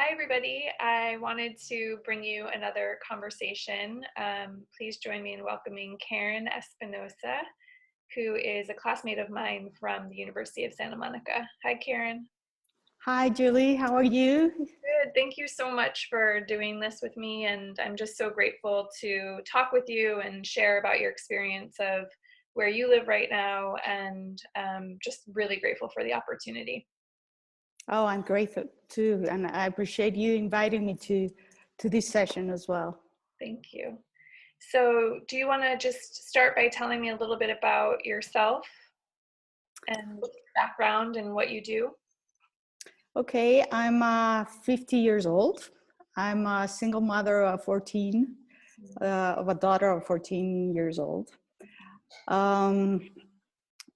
Hi, everybody. I wanted to bring you another conversation. Please join me in welcoming Karen Espinosa, who is a classmate of mine from the University of Santa Monica. Hi, Karen. Hi, Julie. How are you? Good. Thank you so much for doing this with me. And I'm just so grateful to talk with you and share about your experience of where you live right now, and just really grateful for the opportunity. Oh, I'm grateful too, and I appreciate you inviting me to this session as well. Thank you. So, do you want to just start by telling me a little bit about yourself and background and what you do? Okay, I'm 50 years old. I'm a single mother of 14, of a daughter of 14 years old. Right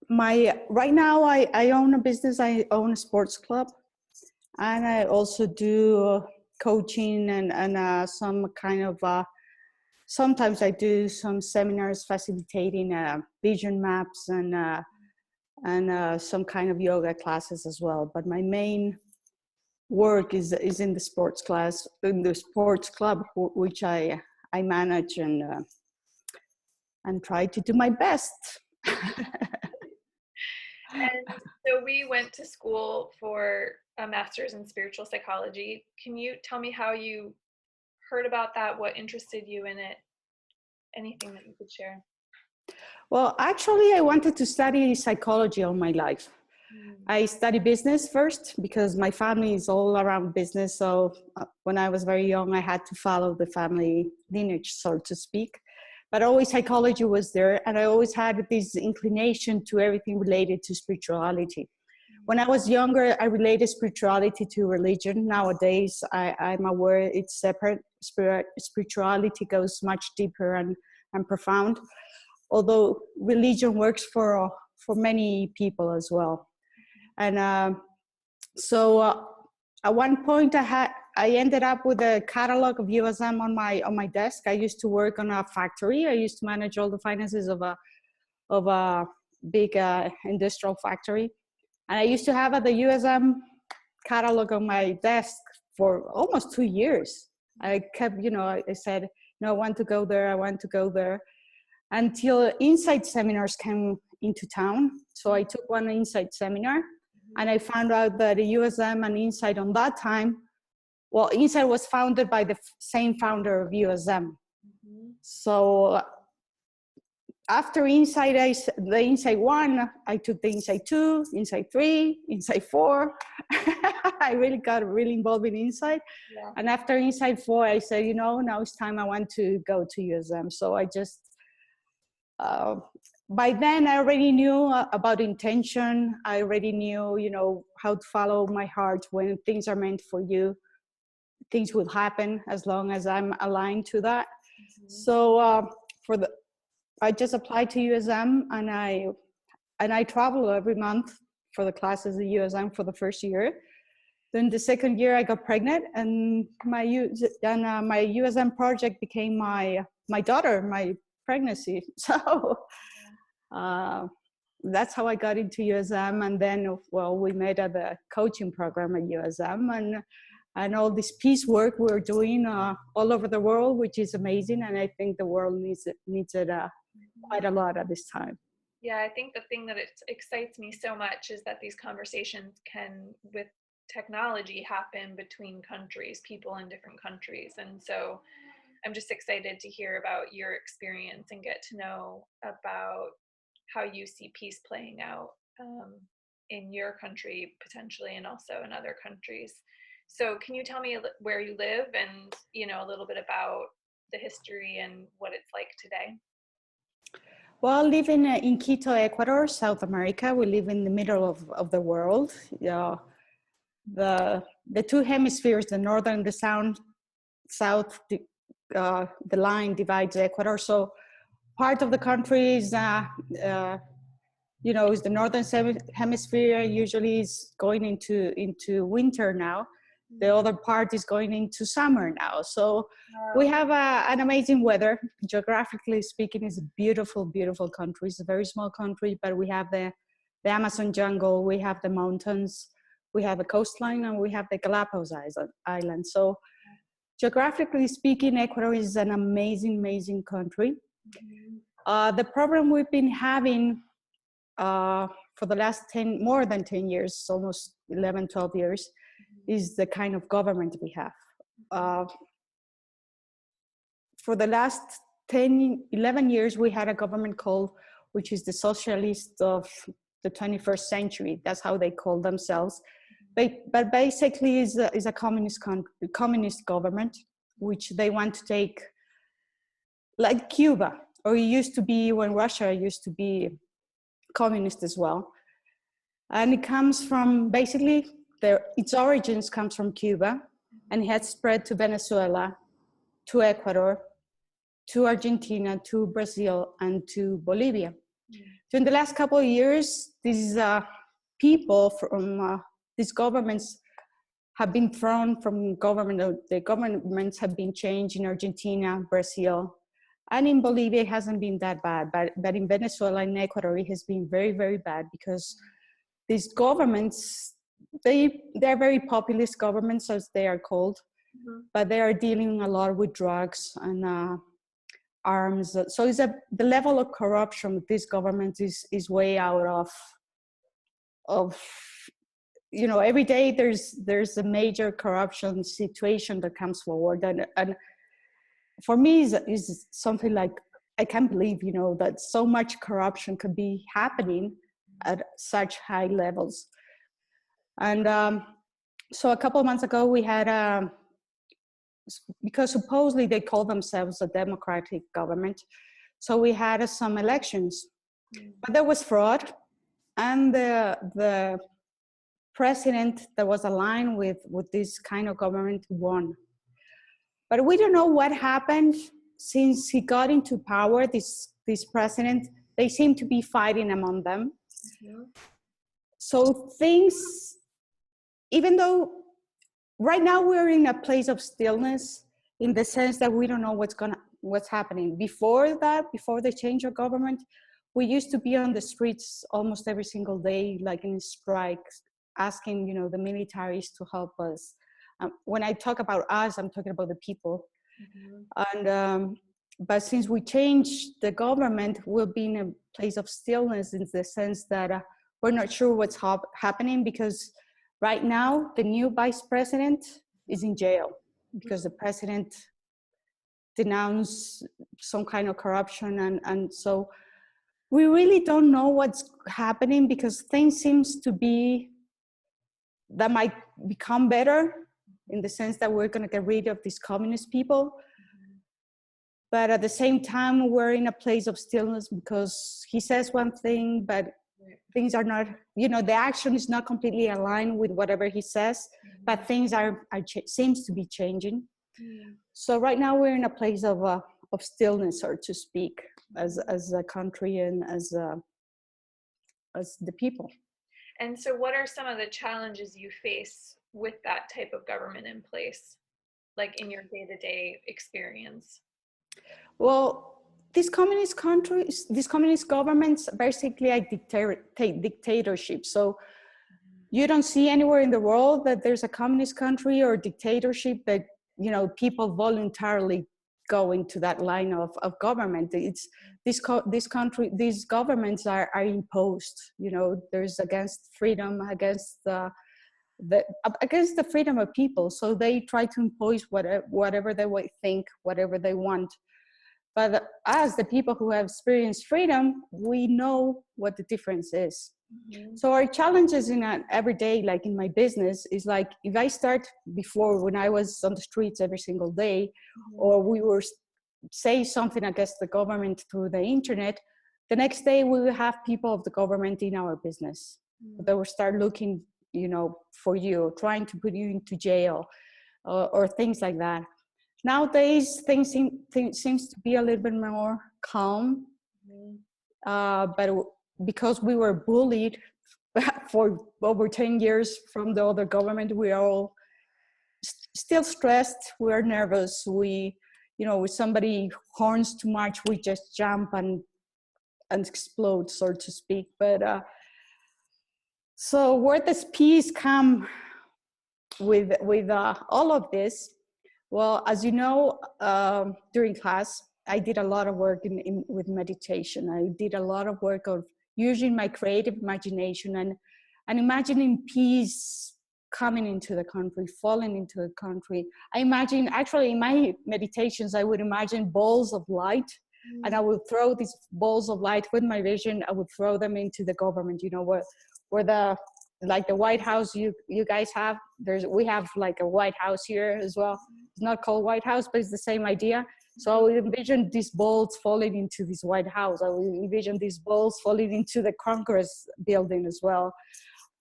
now, I own a business. I own a sports club, and I also do coaching and some kind of sometimes I do some seminars facilitating vision maps and some kind of yoga classes as well. But my main work is in the sports club, which I manage and try to do my best. And so, we went to school for a master's in spiritual psychology. Can you tell me how you heard about that? What interested you in it? Anything that you could share? Well, actually, I wanted to study psychology all my life. I studied business first because my family is all around business. So when I was very young, I had to follow the family lineage, so to speak. But always psychology was there. And I always had this inclination to everything related to spirituality. When I was younger, I related spirituality to religion. Nowadays, I'm aware it's separate. Spirituality goes much deeper and profound, although religion works for many people as well. And so at one point I ended up with a catalog of USM on my desk. I used to work on a factory. I used to manage all the finances of a big industrial factory. And I used to have the USM catalog on my desk for almost 2 years. I kept, I said, no, I want to go there. I want to go there. Until Insight seminars came into town. So I took one Insight seminar. And I found out that the USM and Insight on that time, well, Insight was founded by the same founder of USM. So after Insight, the Insight 1, I took the Insight 2, Insight 3, Insight 4. I really got really involved in Insight. Yeah. And after Insight 4, I said, now it's time I want to go to USM. So I just, by then I already knew about intention. I already knew, how to follow my heart. When things are meant for you, things will happen as long as I'm aligned to that. So I just applied to USM and I travel every month for the classes at USM for the first year. Then the second year I got pregnant, and my USM project became my daughter, my pregnancy. So that's how I got into USM. And then, well, we met at the coaching program at USM, and all this peace work we're doing all over the world, which is amazing. And I think the world needs it quite a lot at this time. Yeah, I think the thing that excites me so much is that these conversations can, with technology, happen between countries, people in different countries. And so I'm just excited to hear about your experience and get to know about how you see peace playing out in your country potentially, and also in other countries. So can you tell me where you live and, a little bit about the history and what it's like today? Well, I live in Quito, Ecuador, South America. We live in the middle of the world. Yeah, the two hemispheres, the northern and the south, the line divides Ecuador. So part of the country is, is the northern hemisphere. Usually is going into winter now. The other part is going into summer now. So we have an amazing weather. Geographically speaking, it's a beautiful, beautiful country. It's a very small country, but we have the Amazon jungle. We have the mountains. we have a coastline, and we have the Galapagos Island. So geographically speaking, Ecuador is an amazing, amazing country. The problem we've been having for the last more than 10 years, almost 11, 12 years, is the kind of government we have. For the last 10, 11 years, we had a government which is the socialist of the 21st century. That's how they call themselves. But basically is a communist government, which they want to take, like Cuba, or it used to be when Russia used to be communist as well. And it comes from, basically, its origins comes from Cuba, and it has spread to Venezuela, to Ecuador, to Argentina, to Brazil, and to Bolivia. So in the last couple of years, these people from these governments have been thrown from government. The governments have been changed in Argentina, Brazil, and in Bolivia it hasn't been that bad. But in Venezuela and Ecuador, it has been very, very bad, because these governments, they're very populist governments, as they are called, but they are dealing a lot with drugs and arms. So the level of corruption with this government is way out of every day there's a major corruption situation that comes forward, and for me is something like, I can't believe that so much corruption could be happening at such high levels. And so a couple of months ago we had because supposedly they call themselves a democratic government, so we had some elections, but there was fraud, and the president that was aligned with this kind of government won. But we don't know what happened since he got into power. This president, they seem to be fighting among them. So things, even though right now we're in a place of stillness, in the sense that we don't know what's happening. Before the change of government, we used to be on the streets almost every single day, like in strikes, asking the militaries to help us. When I talk about us, I'm talking about the people. And but since we changed the government, we'll be in a place of stillness, in the sense that we're not sure what's happening, because right now the new vice president is in jail because the president denounced some kind of corruption, and so we really don't know what's happening, because things seems to be that might become better, in the sense that we're going to get rid of these communist people. But at the same time, we're in a place of stillness, because he says one thing, but things are not, the action is not completely aligned with whatever he says, but things seems to be changing. So right now we're in a place of stillness, so to speak, as a country and as the people. And so what are some of the challenges you face with that type of government in place, like in your day-to-day experience? Well, these communist countries, these communist governments, basically like dictatorship. So you don't see anywhere in the world that there's a communist country or dictatorship that, people voluntarily go into that line of government. It's these governments are imposed. There's against freedom, against the freedom of people. So they try to impose whatever they think, whatever they want. But as the people who have experienced freedom, we know what the difference is. So our challenges in an everyday, like in my business, is like, if I start before, when I was on the streets every single day, or we were say something against the government through the internet, the next day we will have people of the government in our business. They will start looking, for you, trying to put you into jail, or things like that. Nowadays, things seems to be a little bit more calm, but because we were bullied for over 10 years from the other government, we are all still stressed. We are nervous. We, if somebody horns too much, we just jump and explode, so to speak. But So where does peace come with all of this? Well, as you know, during class, I did a lot of work with meditation. I did a lot of work of using my creative imagination and imagining peace coming into the country, falling into the country. I imagine, actually in my meditations, I would imagine balls of light, and I would throw these balls of light with my vision. I would throw them into the government, you know, where the, like the White House you guys have. We have like a White House here as well. It's not called White House, but it's the same idea. So I would envision these balls falling into this White House. I would envision these balls falling into the Congress building as well.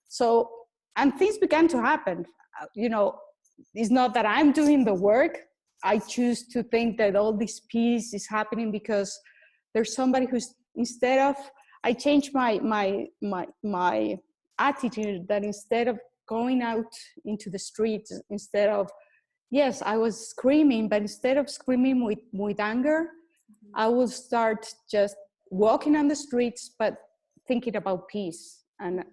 So, and things began to happen. You know, it's not that I'm doing the work. I choose to think that all this peace is happening because there's somebody who's, instead of, I changed my attitude, that instead of going out into the streets, instead of, yes, I was screaming, but instead of screaming with anger, I will start just walking on the streets, but thinking about peace. And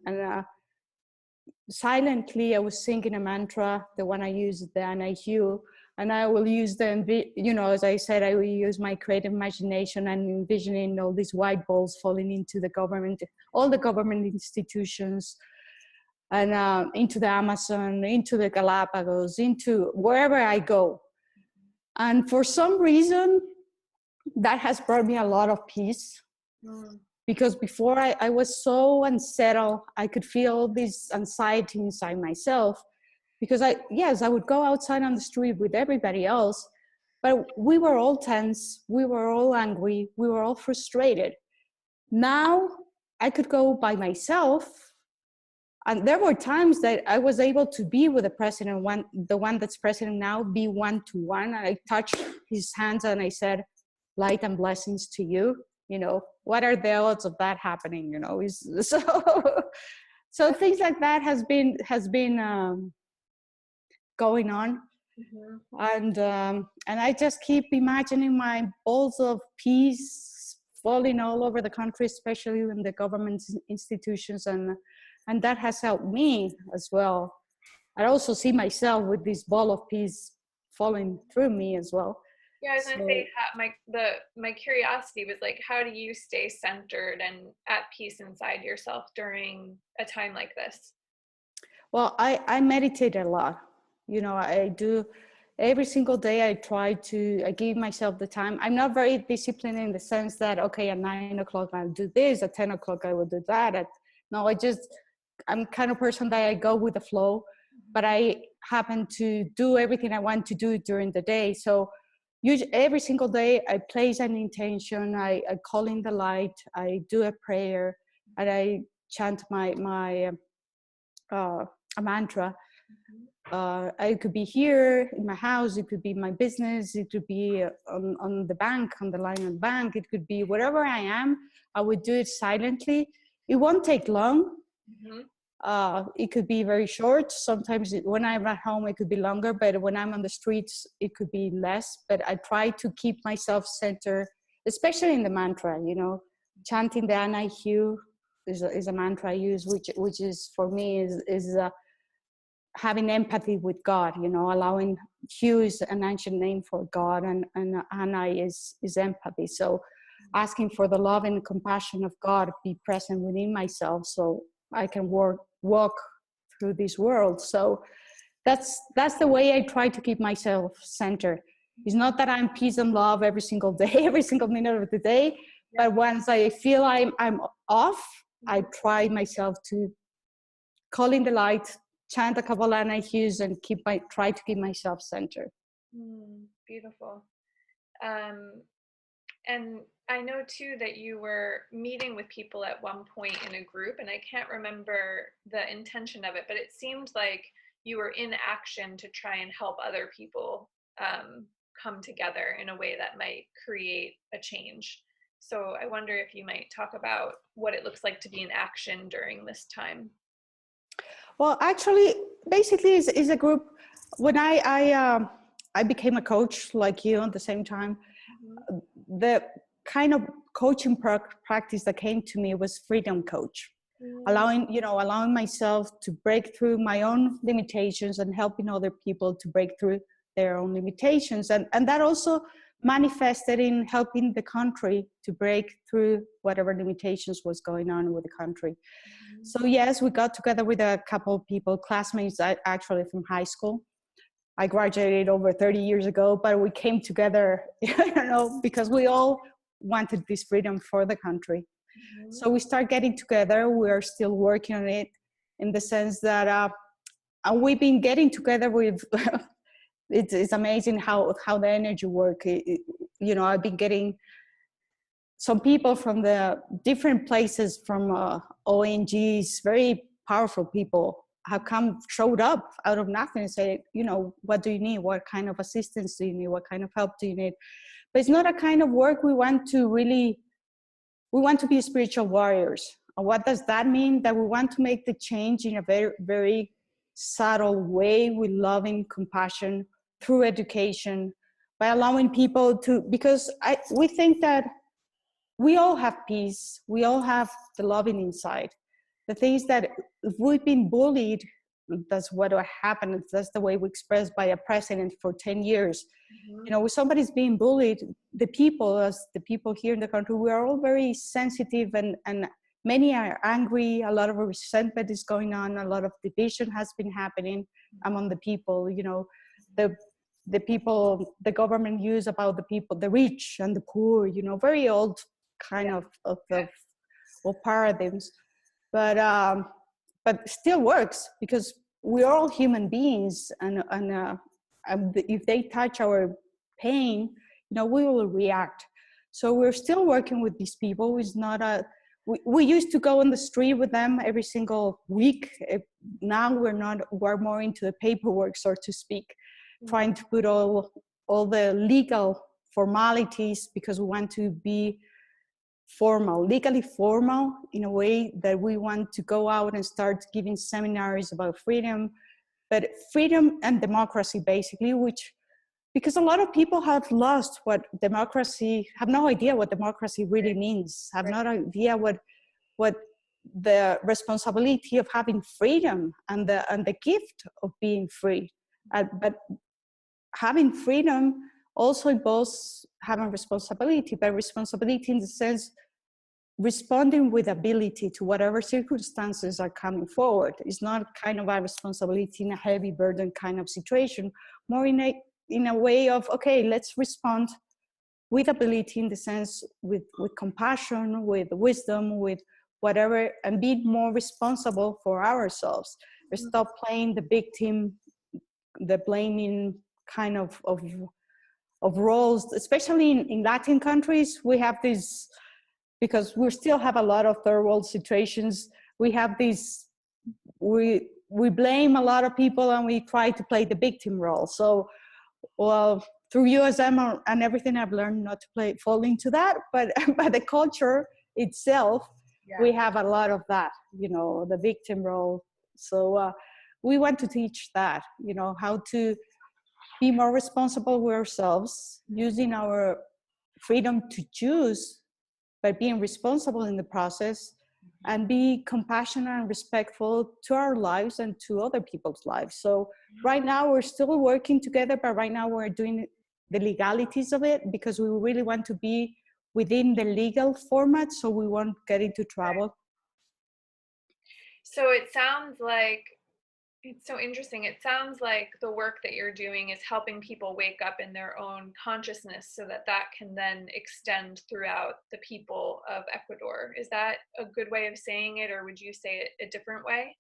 silently, I was singing a mantra, the one I use, the NIHU, and I will use you know, as I said, I will use my creative imagination and envisioning all these white balls falling into the government, all the government institutions, and into the Amazon, into the Galapagos, into wherever I go. And for some reason, that has brought me a lot of peace. Because before I was so unsettled, I could feel this anxiety inside myself, because I would go outside on the street with everybody else, but we were all tense, we were all angry, we were all frustrated. Now I could go by myself, and there were times that I was able to be with the president, the one that's president now, be one-to-one. I touched his hands and I said, light and blessings to you. You know, what are the odds of that happening? You know, so things like that has been going on. And I just keep imagining my balls of peace falling all over the country, especially in the government institutions, and that has helped me as well. I also see myself with this ball of peace falling through me as well. Yeah, I was gonna say, my curiosity was like, how do you stay centered and at peace inside yourself during a time like this? Well, I meditate a lot. You know, I do every single day. I give myself the time. I'm not very disciplined in the sense that, okay, at 9 o'clock I'll do this, at 10 o'clock I will do that. No, I'm kind of person that I go with the flow, but I happen to do everything I want to do during the day. So every single day I place an intention, I call in the light, I do a prayer, and I chant a mantra. I could be here in my house, it could be my business, it could be on the bank, on the line of the bank, it could be wherever I am. I would do it silently. It won't take long. It could be very short. Sometimes when I'm at home, it could be longer, but when I'm on the streets, it could be less. But I try to keep myself centered, especially in the mantra, you know, chanting the NIHU is a mantra I use, which is for me is having empathy with God, you know, allowing Hugh is an ancient name for God, and Anna is empathy. So asking for the love and compassion of God be present within myself so I can walk through this world. So that's the way I try to keep myself centered. It's not that I'm peace and love every single day, every single minute of the day, but once I feel I'm off, I try myself to call in the light, chant a couple of NIHUs, and try to keep myself centered. Beautiful. And I know too that you were meeting with people at one point in a group, and I can't remember the intention of it, but it seemed like you were in action to try and help other people come together in a way that might create a change. So I wonder if you might talk about what it looks like to be in action during this time. Well, actually, basically, is a group. When I became a coach like you at the same time, the kind of coaching practice that came to me was freedom coach. Mm. allowing myself to break through my own limitations and helping other people to break through their own limitations. And that also manifested in helping the country to break through whatever limitations was going on with the country. So yes, we got together with a couple of people, classmates actually from high school. I graduated over 30 years ago, but we came together, because we all wanted this freedom for the country. So we start getting together. We are still working on it in the sense that and we've been getting together with, it's amazing how the energy work. I've been getting some people from the different places from ONGs, very powerful people have showed up out of nothing and say, what do you need? What kind of assistance do you need? What kind of help do you need? But it's not a kind of work we want to be spiritual warriors. And what does that mean? That we want to make the change in a very, very subtle way with loving compassion through education, by allowing people to, because we think that we all have peace. We all have the loving inside. The thing is that if we've been bullied, that's what happened. That's the way we expressed by a president for 10 years. When somebody's being bullied, the people here in the country, we are all very sensitive, and many are angry. A lot of resentment is going on. A lot of division has been happening among the people. The people, the government use about the people, the rich and the poor, very old kind of paradigms, but still works, because we're all human beings, and if they touch our pain, we will react. So we're still working with these people. It's not we used to go on the street with them every single week. Now we're more into the paperwork, so to speak, trying to put all the legal formalities, because we want to be legally formal, in a way that we want to go out and start giving seminars about freedom, but freedom and democracy, basically, because a lot of people have lost have no idea what democracy really means, have no idea what the responsibility of having freedom and the gift of being free. But having freedom also involves having responsibility, but responsibility in the sense responding with ability to whatever circumstances are coming forward. It's not kind of a responsibility in a heavy burden kind of situation, more in a way of, okay, let's respond with ability, in the sense with compassion, with wisdom, with whatever, and be more responsible for ourselves. Stop playing the victim, the blaming kind of roles, especially in Latin countries. We have this, because we still have a lot of third world situations. We have these, we blame a lot of people, and we try to play the victim role. So, well, through USM and everything I've learned not to fall into that, but the culture itself, we have a lot of that, the victim role. So we want to teach that, how to be more responsible with ourselves, using our freedom to choose, by being responsible in the process, and be compassionate and respectful to our lives and to other people's lives. So right now we're still working together, but right now we're doing the legalities of it, because we really want to be within the legal format, so we won't get into trouble. So it sounds like, it's so interesting. It sounds like the work that you're doing is helping people wake up in their own consciousness, so that can then extend throughout the people of Ecuador. Is that a good way of saying it, or would you say it a different way?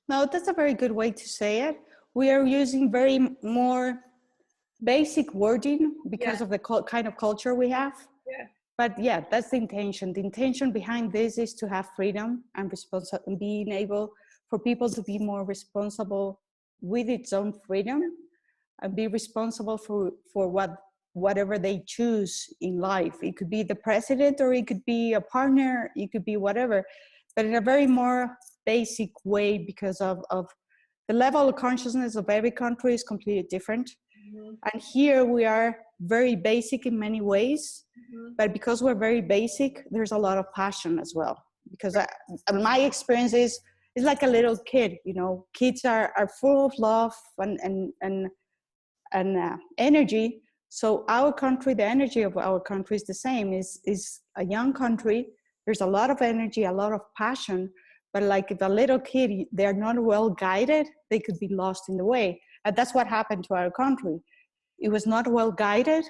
No, that's a very good way to say it. We are using very more basic wording because of the kind of culture we have. Yeah. But yeah, that's the intention. The intention behind this is to have freedom and being able for people to be more responsible with its own freedom, and be responsible for whatever they choose in life. It could be the president, or it could be a partner, it could be whatever, but in a very more basic way, because of the level of consciousness of every country is completely different. And here we are very basic in many ways, but because we're very basic, there's a lot of passion as well. because my experience is like a little kid. You know, kids are full of love and energy. So our country, the energy of our country is the same. Is a young country. There's a lot of energy, a lot of passion. But like if a little kid, they're not well guided, they could be lost in the way. And that's what happened to our country. It was not well guided,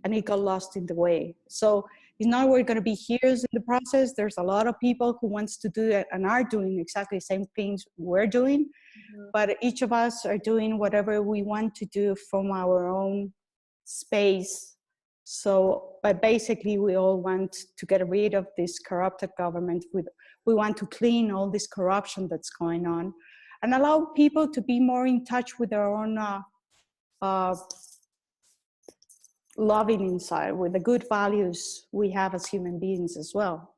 and it got lost in the way. So it's not we're going to be heroes in the process. There's a lot of people who wants to do it and are doing exactly the same things we're doing. But each of us are doing whatever we want to do from our own space. So, but basically we all want to get rid of this corrupted government. We want to clean all this corruption that's going on and allow people to be more in touch with their own loving inside, with the good values we have as human beings as well.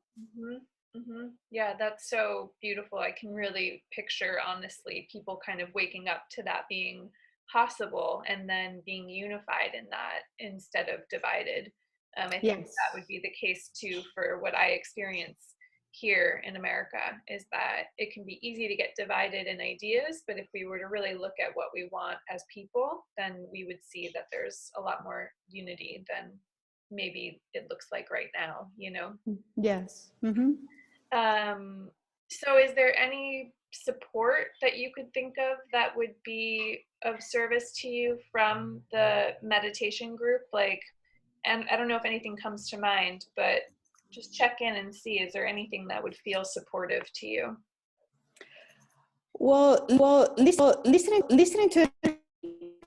Yeah, that's so beautiful. I can really picture, honestly, people kind of waking up to that being possible and then being unified in that instead of divided. I think Yes. that would be the case too for what I experience here in America, is that it can be easy to get divided in ideas, but if we were to really look at what we want as people, then we would see that there's a lot more unity than maybe it looks like right now, you know? Yes. So is there any support that you could think of that would be of service to you from the meditation group? Like, and I don't know if anything comes to mind, but just check in and see, is there anything that would feel supportive to you? Well, listening to it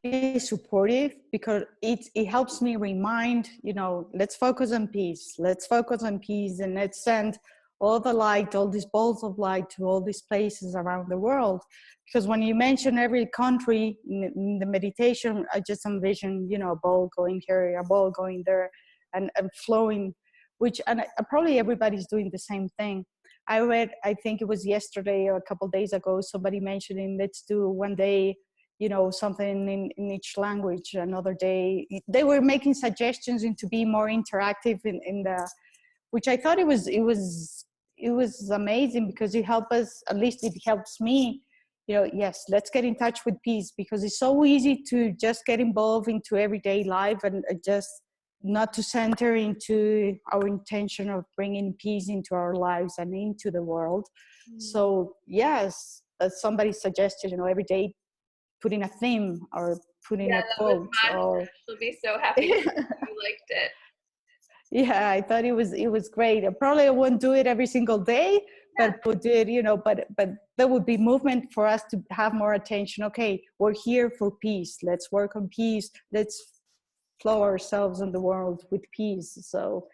is supportive because it helps me remind, you know, let's focus on peace. Let's focus on peace, and let's send all the light, all these balls of light to all these places around the world. Because when you mention every country in the meditation, I just envision, you know, a ball going here, a ball going there, and flowing, which, and probably everybody's doing the same thing. I read, I think it was yesterday or a couple of days ago, somebody mentioning, let's do one day, you know, something in each language, another day. They were making suggestions to be more interactive in the, which I thought it was amazing, because it helped us, at least it helps me, you know, yes, let's get in touch with peace, because it's so easy to just get involved into everyday life and just not to center into our intention of bringing peace into our lives and into the world. So yes, as somebody suggested, you know, every day putting a theme or putting Yeah, a that was quote mine. or She'll be so happy you liked it. yeah, I thought it was great. I won't do it every single day, but would do it, you know, but there would be movement for us to have more attention. Okay, we're here for peace. Let's work on peace. Let's flow ourselves in the world with peace. So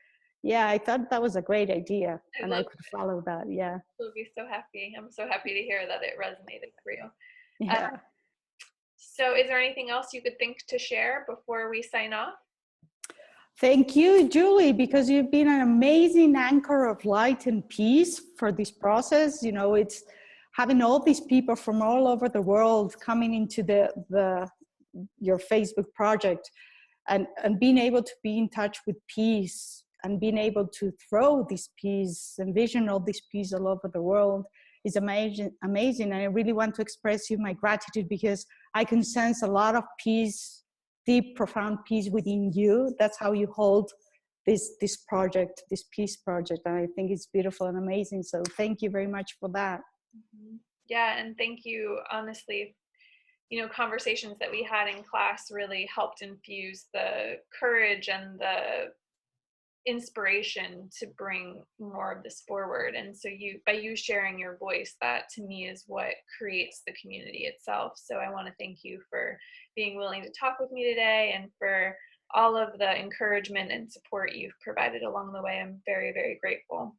yeah, I thought that was a great idea, and I could follow that. Yeah. She'll be so happy. I'm so happy to hear that it resonated for you. Yeah. So is there anything else you could think to share before we sign off? Thank you, Julie, because you've been an amazing anchor of light and peace for this process. You know, it's having all these people from all over the world coming into your Facebook project and being able to be in touch with peace and being able to throw this peace, envision all this peace all over the world is amazing. And I really want to express you my gratitude, because I can sense a lot of peace, deep, profound peace within you. That's how you hold this project, this peace project. And I think it's beautiful and amazing. So thank you very much for that. Yeah, and thank you, honestly. You know, conversations that we had in class really helped infuse the courage and the inspiration to bring more of this forward. And so by you sharing your voice, that to me is what creates the community itself. So I want to thank you for being willing to talk with me today, and for all of the encouragement and support you've provided along the way. I'm very, very grateful.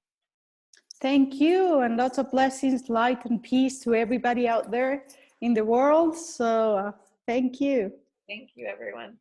Thank you, and lots of blessings, light and peace to everybody out there in the world. So thank you. Thank you, everyone.